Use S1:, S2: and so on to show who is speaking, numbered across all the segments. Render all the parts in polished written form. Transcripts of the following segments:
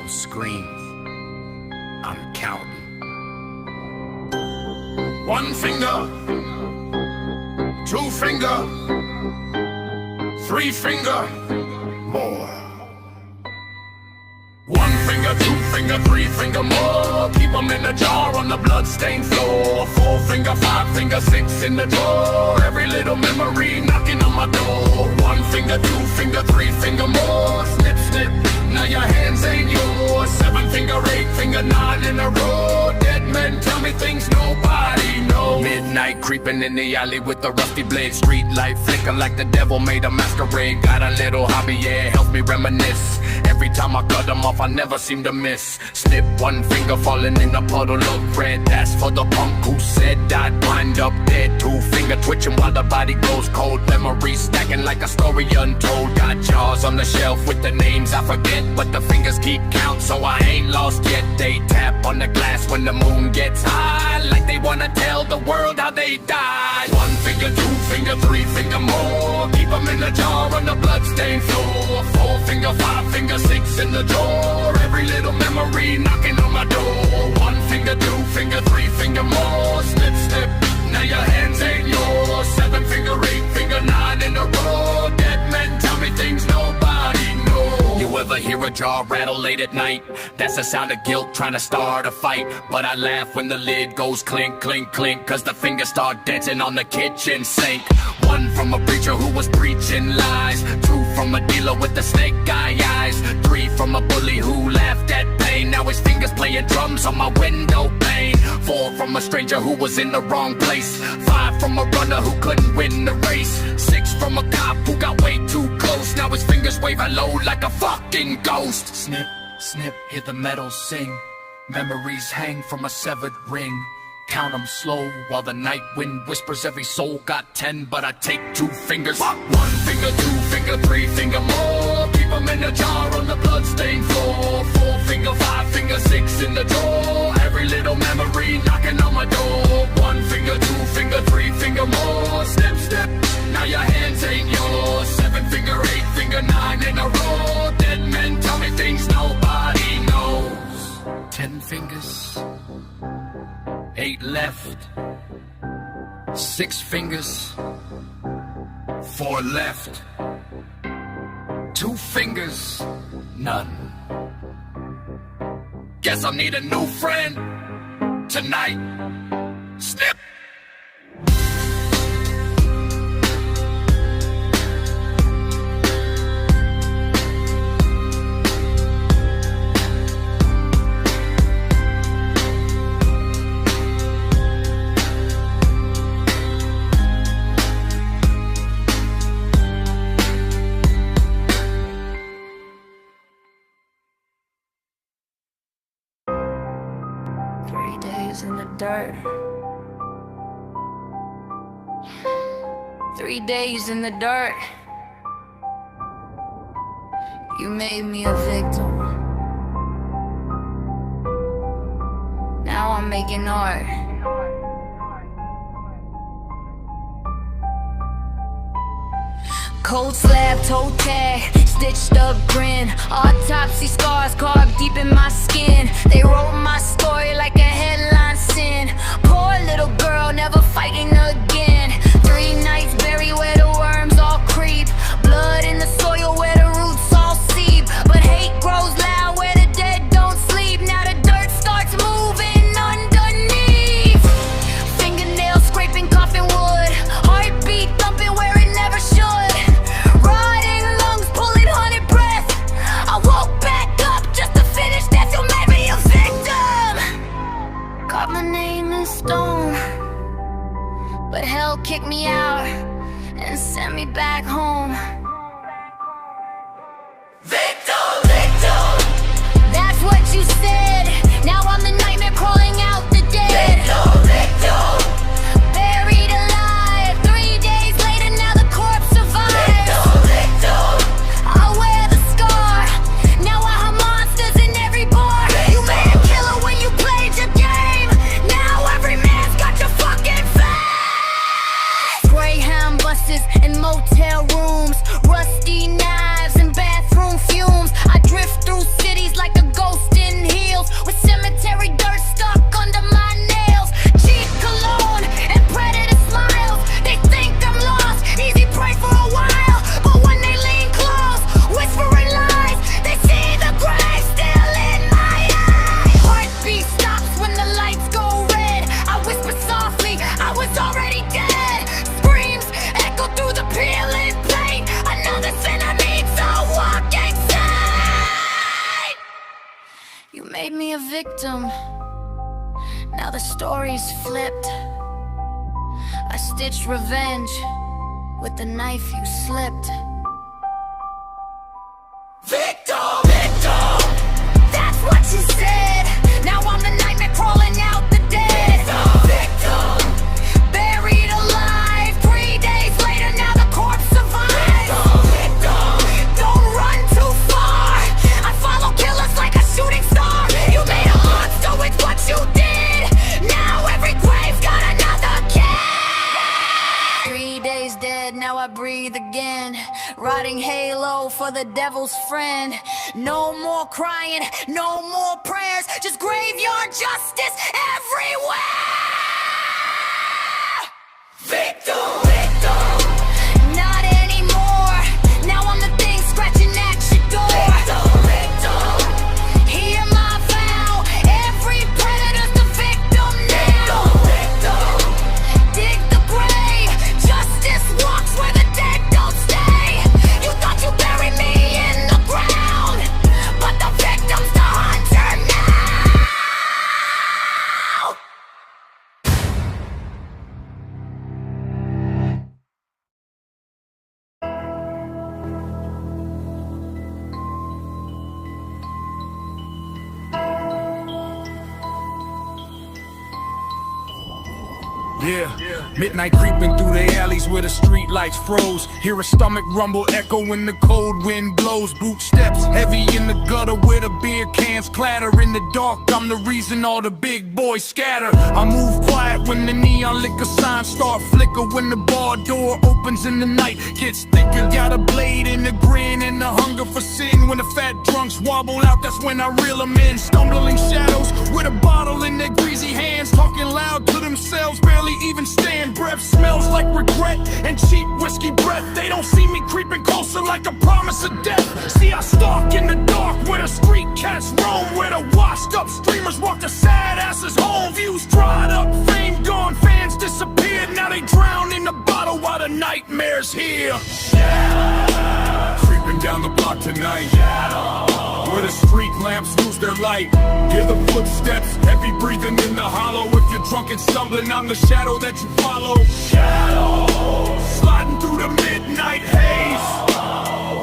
S1: shadows scream. I'm counting. One finger, two finger, three finger, more. One finger, two finger, three finger, more. Keep them in a jar on the bloodstained floor. Four finger, five finger, six in the drawer. Every little memory knocking on my door. One finger, two finger, three finger, more. Snip, snip, now your hands ain't yours. Seven finger, eight finger, nine in a row. Dead men tell me things nobody knows. Midnight creeping in the alley with the rusty blade. Street light flicker like the devil made a masquerade. Got a little hobby, yeah, helps me reminisce. Every time I cut them off, I never seem to miss. Snip, one finger falling in a puddle of red. That's for the punk who said I'd wind up dead. Two finger twitching while the body goes cold. Memories stacking like a story untold. Got jars on the shelf with the names I forget, but the fingers keep count, so I ain't lost yet. They tap on the glass when the moon gets high, like they wanna tell the world how they died. One finger, two finger, three finger, more. Keep them in the jar on the bloodstained floor. Four finger, five finger, six in the drawer. Every little memory knocking on my door. One finger, two finger, three finger, more. Snip, snip, now your hands ain't yours. Seven finger, eight finger, nine in a row. Dead men tell me things nobody knows. You ever hear a jar rattle late at night? That's the sound of guilt trying to start a fight. But I laugh when the lid goes clink, clink, clink, cause the fingers start dancing on the kitchen sink. One from a preacher who was preaching lies. Two from a dealer with the snake eye eyes. Three from a bully who laughed at pain. Now his fingers playing drums on my window pane. Four from a stranger who was in the wrong place. Five from a runner who couldn't win the race. Six from a cop who got way too close. Now his fingers wave hello like a fucking ghost. Snip, snip, hear the metal sing. Memories hang from a severed ring. Count 'em slow while the night wind whispers every soul got 10, but I take two fingers. One finger, two finger, three finger, more. Keep 'em in a jar on the bloodstained floor. Four finger, five finger, six in the drawer. Every little memory knocking on my door. One finger, two finger, three finger, more. Snip, snip, now your hands ain't yours. Seven finger, eight finger, nine in a row. Dead men tell me things nobody knows. 10 fingers, 8 left. 6 fingers, 4 left. 2 fingers, none. Guess I'll need a new friend tonight. Snip!
S2: In the dirt. 3 days in the dirt. You made me a victim. Now I'm making art. Cold slab, toe tag, stitched up grin. Autopsy scars carved deep in my skin. They wrote my story like a headline sin. Poor little girl, never fighting again. 3 nights buried where the worms all creep. Blood in the soil where the roots all seep. But hate grows loud where the dead don't sleep. Now the dirt starts moving underneath. Fingernails scraping coffin wood. Heartbeat thumping where it never should. Rotting lungs pulling haunted breath. I woke back up just to finish this. You made me a victim. Got my name in stone, but hell kicked me out and sent me back home. Victim, victim. That's what you said. Now I'm the nightmare crawling out the dead. Victim, victim. Buried alive. 3 days later, now the corpse survives. Victim, victim. I wear the scar. Now I have monsters in every bar. You made a killer when you played your game. Now every man's got your fucking face. Greyhound buses and motel rooms. Rusty knives and bathroom fumes. I drift through cities like a ghost made me a victim. Now the story's flipped. I stitched revenge with the knife you slipped. Victim! Victim! That's what you said. Now I'm the nightmare crawling out the dead. Victim! Victim! Buried alive. 3 days later, now the corpse survives. Victim! Victim! Don't run too far. I follow killers like a shooting star. You made a monster with what you did. Now every grave's got another kid. 3 days dead, now I breathe again. Riding halo for the devil's friend. No more crying, no more prayers, just graveyard justice everywhere. Victim! Victim! Not anymore. Now I'm the thing scratching at your door. Victim! Victim! Hear my vow. Every predator's the victim now. Victim! Victim! Dig the grave. Justice walks where the dead don't stay. You thought you buried me in the ground, but the victim's the hunter now.
S3: Yeah, midnight creeping through the alleys where the street lights froze. Hear a stomach rumble echo when the cold wind blows. Boot steps heavy in the gutter where the beer cans clatter. In the dark, I'm the reason all the big boys scatter. I move quiet when the neon liquor signs start flicker. When the bar door opens in the night gets thicker. Got a blade in the grin and the hunger for sin. When the fat drunks wobble out, that's when I reel them in. Stumbling shadows with a bottle in their greasy hands, talking loud to themselves, barely even stand. Breath smells like regret and cheap whiskey breath. They don't see me creeping closer like a promise of death. See, I stalk in the dark where the street cats roam, where the washed up streamers walk the sad asses home. Views dried up, fame gone, fans disappeared. Now they drown in the bottle while the nightmare's here. Creeping down the block tonight, where the street lamps lose their light. Hear the footsteps, heavy breathing in the hollow. If you're drunk and stumbling, I'm the shadow that you follow. Sliding through the midnight haze,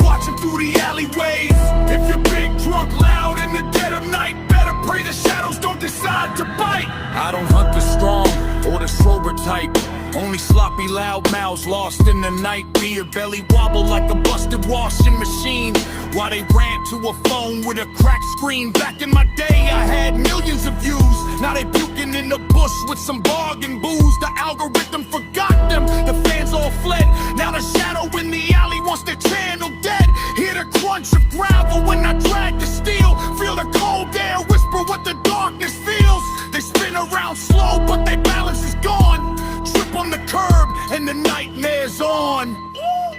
S3: watching through the alleyways. If you're big, drunk, loud in the dead of night, better pray the shadows don't decide to bite. I don't hunt the strong or the sober type, only sloppy loud mouths lost in the night. Beer belly wobble like a busted washing machine while they rant to a phone with a cracked screen. Back in my day I had millions of views, now they puking in the bush with some bargain booze. The algorithm forgot them, the fans all fled. Now the shadow in the alley wants their channel dead. Hear the crunch of gravel when I drag the steel, feel the cold air whisper what the darkness feels. They spin around slow but their balance is gone. Trip on the curb and the nightmare's on.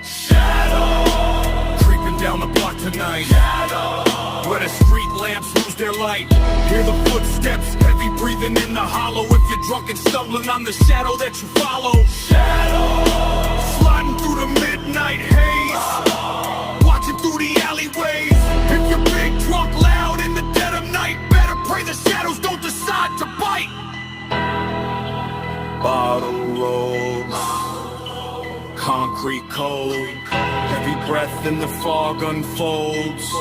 S3: Shadow creeping down the block tonight, where the street lamps lose their light. Hear the footsteps, heavy breathing in the hollow. If you're drunk and stumbling, I'm the shadow that you follow. Sliding through the midnight haze, watching through the alleyways. If you're big, drunk, loud in the dead of night, better pray the shadows don't decide to bite. Bottle rolls, concrete cold, heavy breath in the fog unfolds.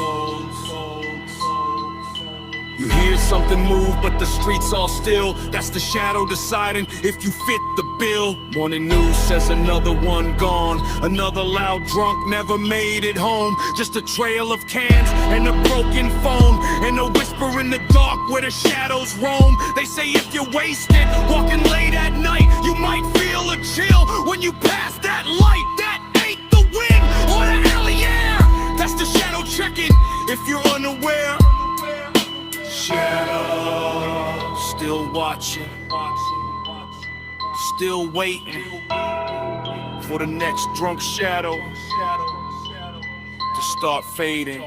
S3: You hear something move, but the streets all still. That's the shadow deciding if you fit the bill. Morning news says another one gone. Another loud drunk never made it home. Just a trail of cans and a broken phone, and a whisper in the dark where the shadows roam. They say if you're wasted, walking late at night, you might feel a chill when you pass that light. That ain't the wind or the alley air, that's the shadow checking if you're unaware. Shadow, still watching, still waiting for the next drunk shadow to start fading.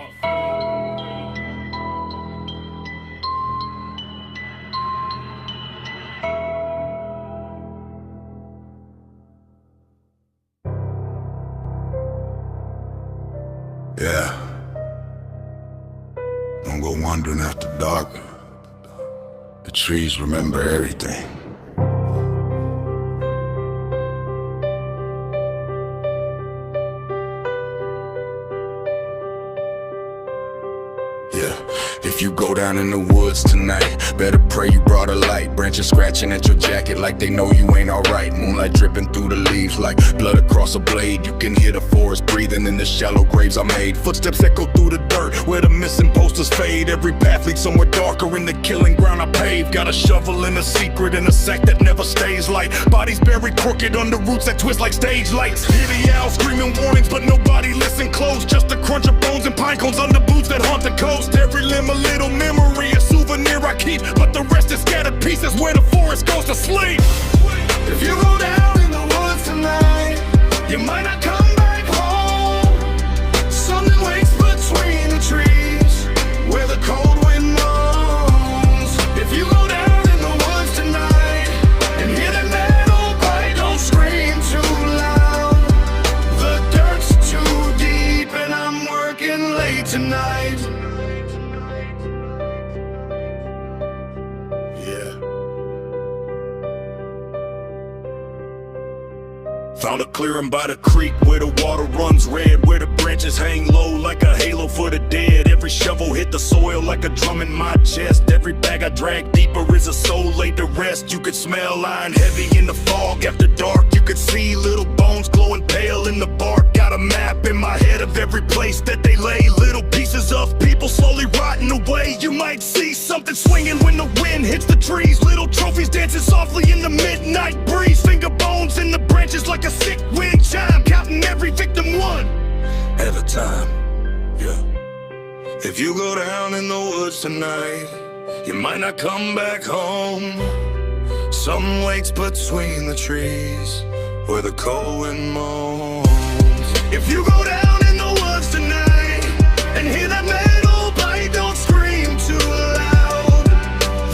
S4: Yeah. Don't go wandering after dark.
S1: The trees remember everything. Yeah, if you go down in the woods tonight, better pray you brought a light. Branches scratching at your jacket like they know you ain't alright. Moonlight dripping through the leaves like blood across a blade. You can hear the forest breathing in the shallow graves I made. Footsteps echo through the dirt where the missing posters fade. Every path leads somewhere darker in the killing ground I paved. Got a shovel and a secret in a sack that never stays light. Bodies buried crooked under roots that twist like stage lights. Hear the owls screaming warnings but nobody listen close. Just the crunch of bones and pine cones under boots that haunt the coast. Every limb a little memory, a souvenir I keep, but the rest is scattered pieces where the forest goes to sleep. If you go down in the woods tonight, you might not come back home. Something waits between the trees where the cold wind moans. If you go down in the woods tonight and hear that metal bite, don't scream too loud. The dirt's too deep and I'm working late tonight. Found a clearing by the creek where the water runs red, where the branches hang low like a halo for the dead. Every shovel hit the soil like a drum in my chest. Every bag I drag deeper is a soul laid to rest. You could smell iron heavy in the fog after dark. You could see little bones glowing pale in the bark. Got a map in my head of every place that they lay. Little pieces of people slowly rotting away. You might see something swinging when the wind hits the trees. Little trophies dancing softly in the midnight breeze. Finger bones in the branches like a sick wind chime, counting every victim one at a time. Yeah. If you go down in the woods tonight, you might not come back home. Something waits between the trees where the cold wind moans. If you go down in the woods tonight and hear that metal bite, don't scream too loud.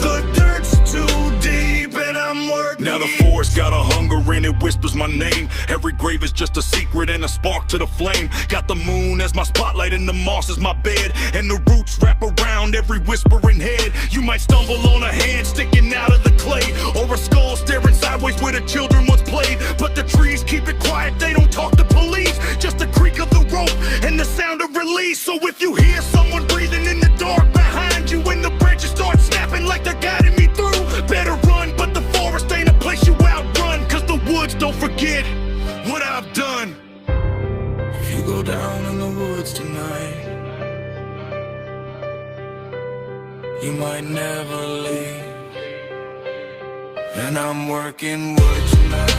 S1: The dirt's too deep and I'm working. Now the forest got a hunger and it whispers my name. Every grave is just a secret and a spark to the flame. Got the moon as my spotlight and the moss as my bed, and the roots wrap around every whispering head. You might stumble on a hand sticking out of the clay, or a skull staring sideways where the children once played. But the trees keep it quiet, they don't talk to police. Just the creak of the rope and the sound of release. So if you hear someone breathing in the dark behind you and the branches start snapping like they're guiding me through, better run, but the forest ain't a place you outrun. Cause the woods don't forget what I've done. If you go down in the woods tonight, you might never leave. And I'm working wood tonight.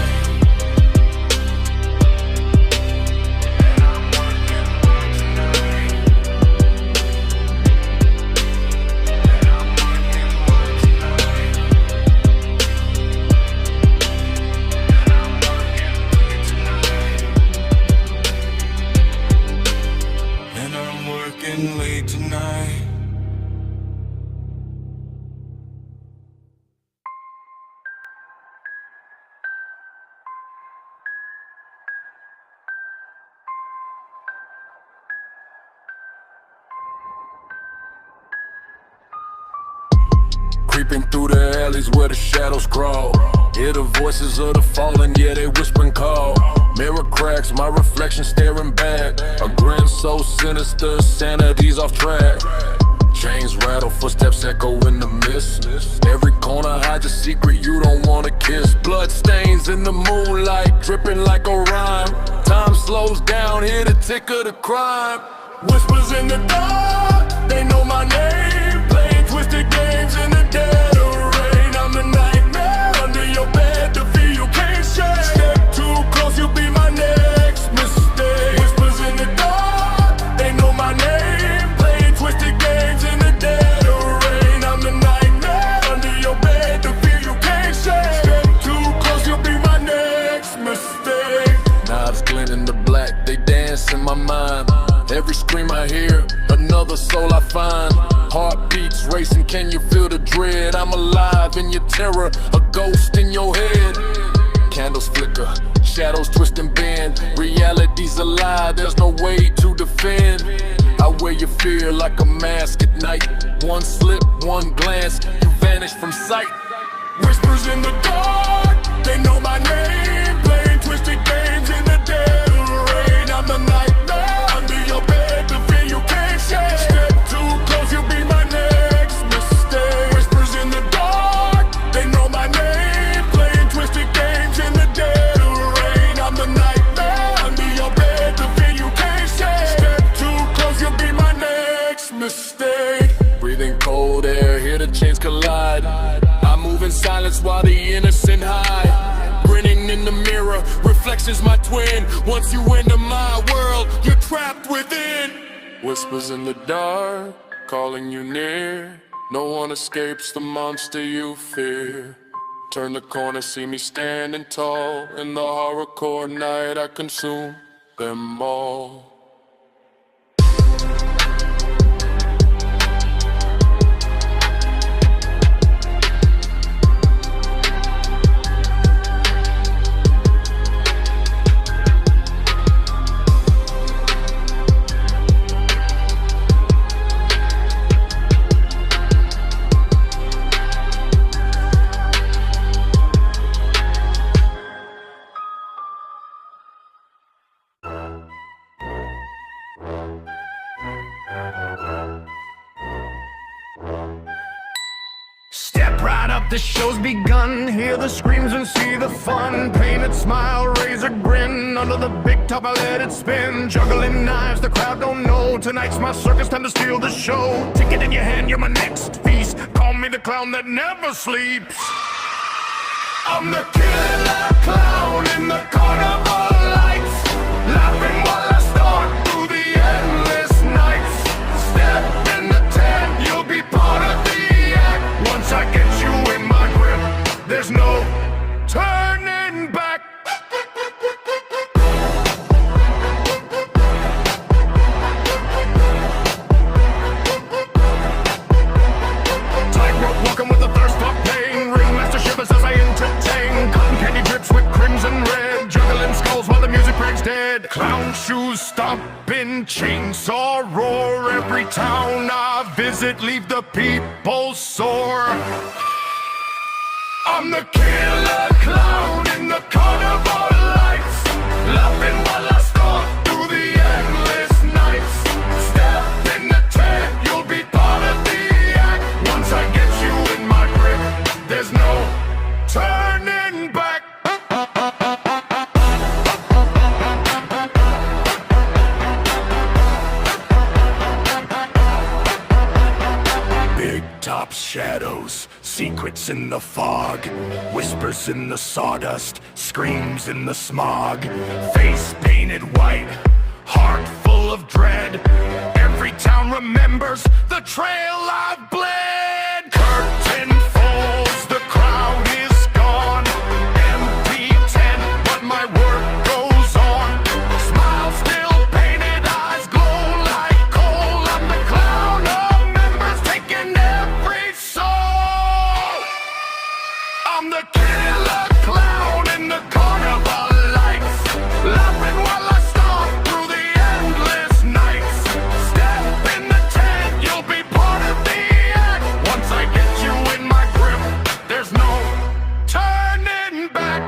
S1: Late tonight. Creeping through the alleys where the shadows crawl. Hear the voices of the fallen, yeah, they whisper and call. Mirror cracks, my reflection staring back. A grin so sinister, sanity's off track. Chains rattle, footsteps echo in the mist. Every corner hides a secret you don't wanna kiss. Blood stains in the moonlight, dripping like a rhyme. Time slows down, hear the tick of the crime. Whispers in the dark, they know my name. Playing twisted games in the dead of rain. I'm the nightmare under your bed, the fear you can't shake. Step too close, you'll be my next mistake. Whispers in the dark, they know my name. Playing twisted games in the dead of rain. I'm the nightmare under your bed, the fear you can't shake. Step too close, you'll be my next mistake. Knives glint in the black, they dance in my mind. Every scream I hear, another soul I find. Heartbeats racing, can you feel the dread? I'm alive in your terror, a ghost in your head. Candles flicker, shadows twist and bend. Reality's a lie, there's no way to defend. I wear away your fear like a mask at night. One slip, one glance, you vanish from sight. Whispers in the dark, they know my name. Playing twisted games in the dead of rain. I'm the nightmare under your bed, the fear you can't share. Step too close, you'll be my next mistake. Whispers in the dark, they know my name. Playing twisted games in the dead of rain. I'm the nightmare under your bed, the fear you can't share. Step too close, you'll be my next mistake. Breathing cold air, hear the chains collide. I move in silence while the innocent hide. Grinning in the mirror, reflections my twin. Once you enter my world, you're trapped within. Whispers in the dark, calling you near. No one escapes the monster you fear. Turn the corner, see me standing tall. In the horrorcore night, I consume them all.
S3: Step right up, the show's begun. Hear the screams and see the fun. Painted smile, razor grin. Under the big top, I let it spin. Juggling knives, the crowd don't know. Tonight's my circus, time to steal the show. Ticket in your hand, you're my next feast. Call me the clown that never sleeps. I'm the killer clown in the carnival lights. Laughing while I stalk through the endless nights. Step in the tent, you'll be part of the act. Once I get you in my grip, there's no turning back. Tightrope walking with a thirst for pain. Ringmaster shivers as I entertain. Cotton candy drips with crimson red. Juggling skulls while the music breaks dead. Clown shoes stomping, chainsaw roar. Every town I visit, leave the people sore. I'm the killer clown in the carnival lights. Laughing while I stalk through the endless nights. Step in the tent, you'll be part of the act. Once I get you in my grip, there's no turning back. Big top shadows, secrets in the fog, whispers in the sawdust, screams in the smog. Face painted white, heart full of dread. Every town remembers the trail I've bled. Curtain falls, the crowd is gone. Empty tent, but my work goes on. Smile still painted, eyes glow like coal. I'm the clown of members taking every soul. I'm the killer clown in the carnival lights. Laughing while I stalk through the endless nights. Step in the tent, you'll be part of the act. Once I get you in my grip, there's no turning back.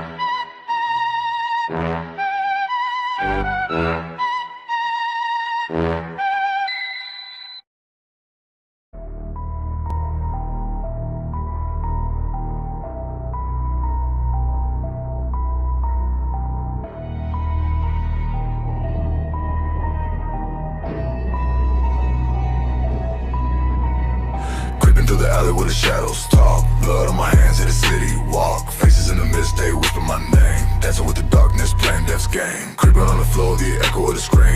S3: Creeping through the alley where the shadows talk. Blood on my hands in the city walk. Faces in the mist, they whisper my name. Dancing with the darkness, playing death's game. Creeping on the floor, the echo of the scream.